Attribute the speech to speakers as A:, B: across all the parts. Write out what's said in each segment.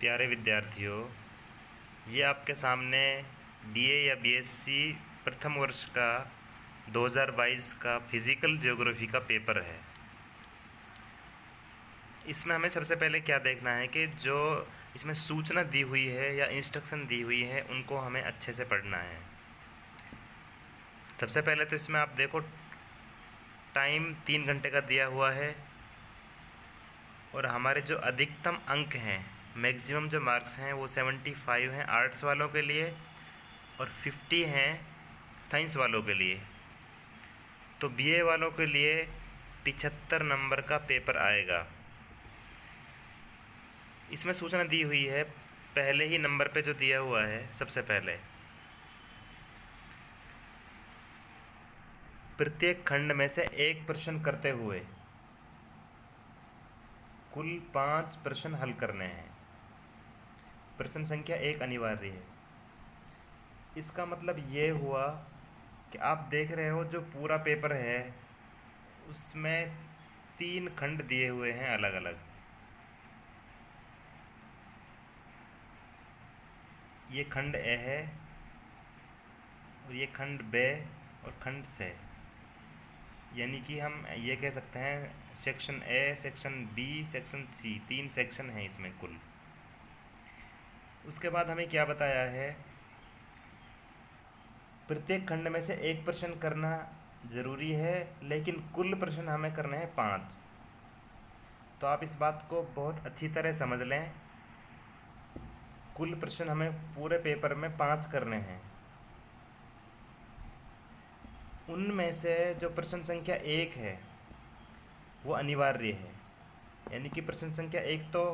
A: प्यारे विद्यार्थियों, ये आपके सामने बीए या बीएससी प्रथम वर्ष का 2022 का फिज़िकल ज्योग्राफी का पेपर है। इसमें हमें सबसे पहले क्या देखना है कि जो इसमें सूचना दी हुई है या इंस्ट्रक्शन दी हुई है उनको हमें अच्छे से पढ़ना है। सबसे पहले तो इसमें आप देखो, टाइम 3 घंटे का दिया हुआ है और हमारे जो अधिकतम अंक हैं, मैक्सिमम जो मार्क्स हैं वो 75 हैं आर्ट्स वालों के लिए और 50 हैं साइंस वालों के लिए। तो बीए वालों के लिए 75 नंबर का पेपर आएगा। इसमें सूचना दी हुई है पहले ही नंबर पे जो दिया हुआ है, सबसे पहले प्रत्येक खंड में से एक प्रश्न करते हुए कुल 5 प्रश्न हल करने हैं। प्रश्न संख्या 1 अनिवार्य है। इसका मतलब ये हुआ कि आप देख रहे हो जो पूरा पेपर है उसमें 3 खंड दिए हुए हैं अलग अलग। ये खंड ए है और ये खंड बे और खंड से, यानी कि हम ये कह सकते हैं section A, section B, section C, 3 section हैं इसमें कुल। उसके बाद हमें क्या बताया है, प्रत्येक खंड में से एक प्रश्न करना ज़रूरी है, लेकिन कुल प्रश्न हमें करने हैं 5। तो आप इस बात को बहुत अच्छी तरह समझ लें, कुल प्रश्न हमें पूरे पेपर में 5 करने हैं। उनमें से जो प्रश्न संख्या 1 है वो अनिवार्य है, यानी कि प्रश्न संख्या 1 तो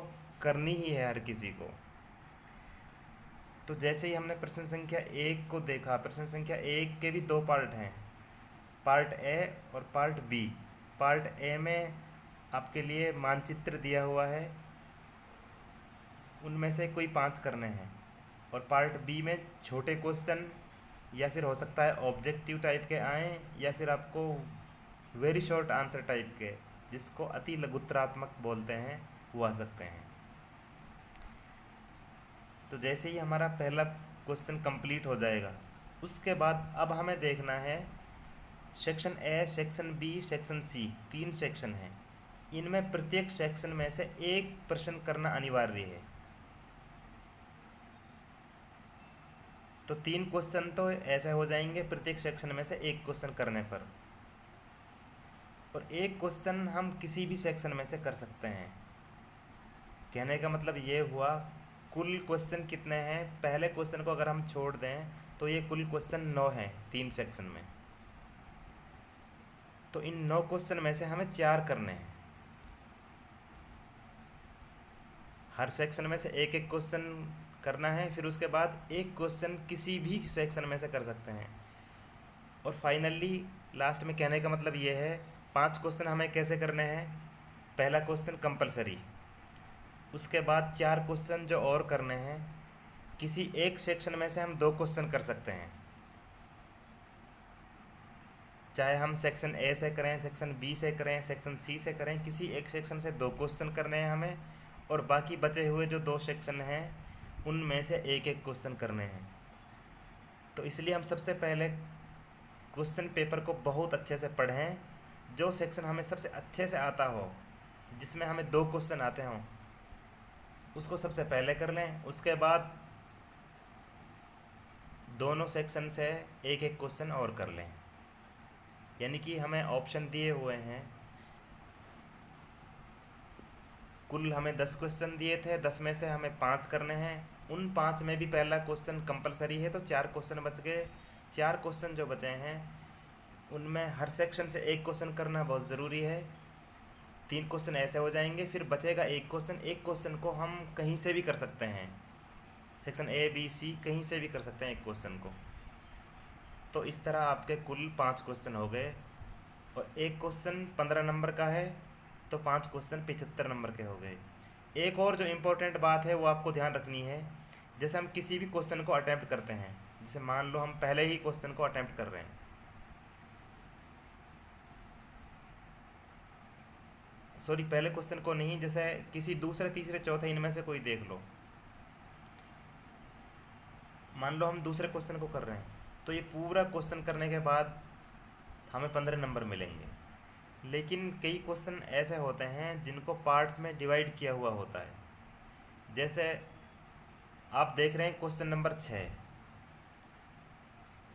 A: करनी ही है हर किसी को। तो जैसे ही हमने प्रश्न संख्या 1 को देखा, प्रश्न संख्या 1 के भी 2 पार्ट हैं, पार्ट ए और पार्ट बी। पार्ट ए में आपके लिए मानचित्र दिया हुआ है, उनमें से कोई 5 करने हैं, और पार्ट बी में छोटे क्वेश्चन या फिर हो सकता है ऑब्जेक्टिव टाइप के आएँ या फिर आपको वेरी शॉर्ट आंसर टाइप के, जिसको अति लघुत्तरात्मक बोलते हैं, वो आ सकते हैं। तो जैसे ही हमारा पहला क्वेश्चन कंप्लीट हो जाएगा, उसके बाद अब हमें देखना है section A, section B, section C, 3 section हैं। इनमें प्रत्येक सेक्शन में से एक प्रश्न करना अनिवार्य है। तो 3 क्वेश्चन तो ऐसे हो जाएंगे प्रत्येक सेक्शन में से एक क्वेश्चन करने पर, और एक क्वेश्चन हम किसी भी सेक्शन में से कर सकते हैं। कहने का मतलब ये हुआ, कुल क्वेश्चन कितने हैं, पहले क्वेश्चन को अगर हम छोड़ दें तो ये कुल क्वेश्चन 9 हैं 3 सेक्शन में। तो इन 9 क्वेश्चन में से हमें 4 करने हैं। हर सेक्शन में से एक एक क्वेश्चन करना है, फिर उसके बाद एक क्वेश्चन किसी भी सेक्शन में से कर सकते हैं। और फाइनली लास्ट में कहने का मतलब ये है, 5 क्वेश्चन हमें कैसे करने हैं। पहला क्वेश्चन कंपलसरी, उसके बाद 4 क्वेश्चन जो और करने हैं, किसी एक सेक्शन में से हम 2 क्वेश्चन कर सकते हैं, चाहे हम सेक्शन ए से करें, सेक्शन बी से करें, सेक्शन सी से करें, किसी एक सेक्शन से 2 क्वेश्चन करने हैं हमें, और बाकी बचे हुए जो 2 सेक्शन हैं उनमें से एक एक क्वेश्चन करने हैं। तो इसलिए हम सबसे पहले क्वेश्चन पेपर को बहुत अच्छे से पढ़ें। जो सेक्शन हमें सबसे अच्छे से आता हो, जिसमें हमें 2 क्वेश्चन आते हों, उसको सबसे पहले कर लें। उसके बाद दोनों सेक्शन से एक एक क्वेश्चन और कर लें। यानी कि हमें ऑप्शन दिए हुए हैं, कुल हमें 10 क्वेश्चन दिए थे, 10 में से हमें 5 करने हैं। उन 5 में भी पहला क्वेश्चन कंपलसरी है, तो 4 क्वेश्चन बच गए। 4 क्वेश्चन जो बचे हैं उनमें हर सेक्शन से एक क्वेश्चन करना बहुत ज़रूरी है। 3 क्वेश्चन ऐसे हो जाएंगे, फिर बचेगा एक क्वेश्चन। एक क्वेश्चन को हम कहीं से भी कर सकते हैं, सेक्शन ए, बी, सी कहीं से भी कर सकते हैं एक क्वेश्चन को। तो इस तरह आपके कुल 5 क्वेश्चन हो गए, और एक क्वेश्चन 15 नंबर का है, तो 5 क्वेश्चन 75 नंबर के हो गए। एक और जो इम्पोर्टेंट बात है वो आपको ध्यान रखनी है, जैसे हम किसी भी क्वेश्चन को अटैम्प्ट करते हैं, जैसे मान लो हम पहले ही क्वेश्चन को अटैम्प्ट कर रहे हैं, सॉरी पहले क्वेश्चन को नहीं, जैसे किसी दूसरे, तीसरे, चौथे इनमें से कोई देख लो, मान लो हम दूसरे क्वेश्चन को कर रहे हैं, तो ये पूरा क्वेश्चन करने के बाद हमें 15 नंबर मिलेंगे। लेकिन कई क्वेश्चन ऐसे होते हैं जिनको पार्ट्स में डिवाइड किया हुआ होता है। जैसे आप देख रहे हैं क्वेश्चन नंबर 6,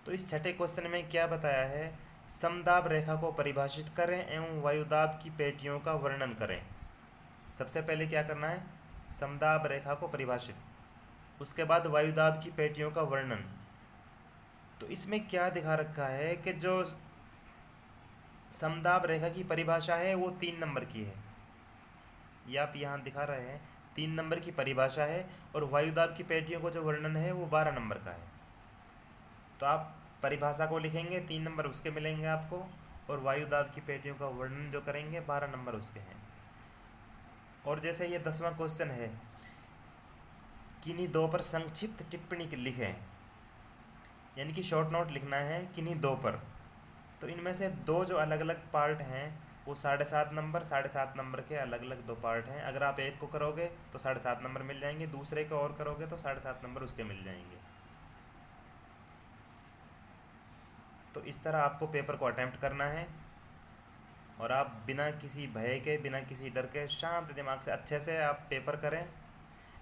A: तो इस छठे क्वेश्चन में क्या बताया है, समदाब रेखा को परिभाषित करें एवं वायुदाब की पेटियों का वर्णन करें। सबसे पहले क्या करना है, समदाब रेखा को परिभाषित, उसके बाद वायुदाब की पेटियों का वर्णन। तो इसमें क्या दिखा रखा है कि जो समदाब रेखा की परिभाषा है वो 3 नंबर की है, ये आप यहाँ दिखा रहे हैं 3 नंबर की परिभाषा है, और वायुदाब की पेटियों को जो वर्णन है वो 12 नंबर का है। तो आप परिभाषा को लिखेंगे 3 नंबर उसके मिलेंगे आपको, और वायुदाब की पेटियों का वर्णन जो करेंगे 12 नंबर उसके हैं। और जैसे ये 10वां क्वेश्चन है, किन्हीं दो पर संक्षिप्त टिप्पणी लिखें, यानी कि शॉर्ट नोट लिखना है किन्हीं दो पर। तो इनमें से दो जो अलग अलग पार्ट हैं वो 7.5 नंबर 7.5 नंबर के अलग अलग दो पार्ट हैं। अगर आप एक को करोगे तो 7.5 नंबर मिल जाएंगे, दूसरे को और करोगे तो 7.5 नंबर उसके मिल जाएंगे। तो इस तरह आपको पेपर को अटैम्प्ट करना है, और आप बिना किसी भय के, बिना किसी डर के, शांत दिमाग से अच्छे से आप पेपर करें।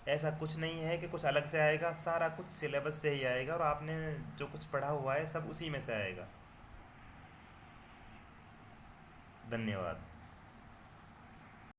A: ऐसा कुछ नहीं है कि कुछ अलग से आएगा, सारा कुछ सिलेबस से ही आएगा, और आपने जो कुछ पढ़ा हुआ है सब उसी में से आएगा। धन्यवाद।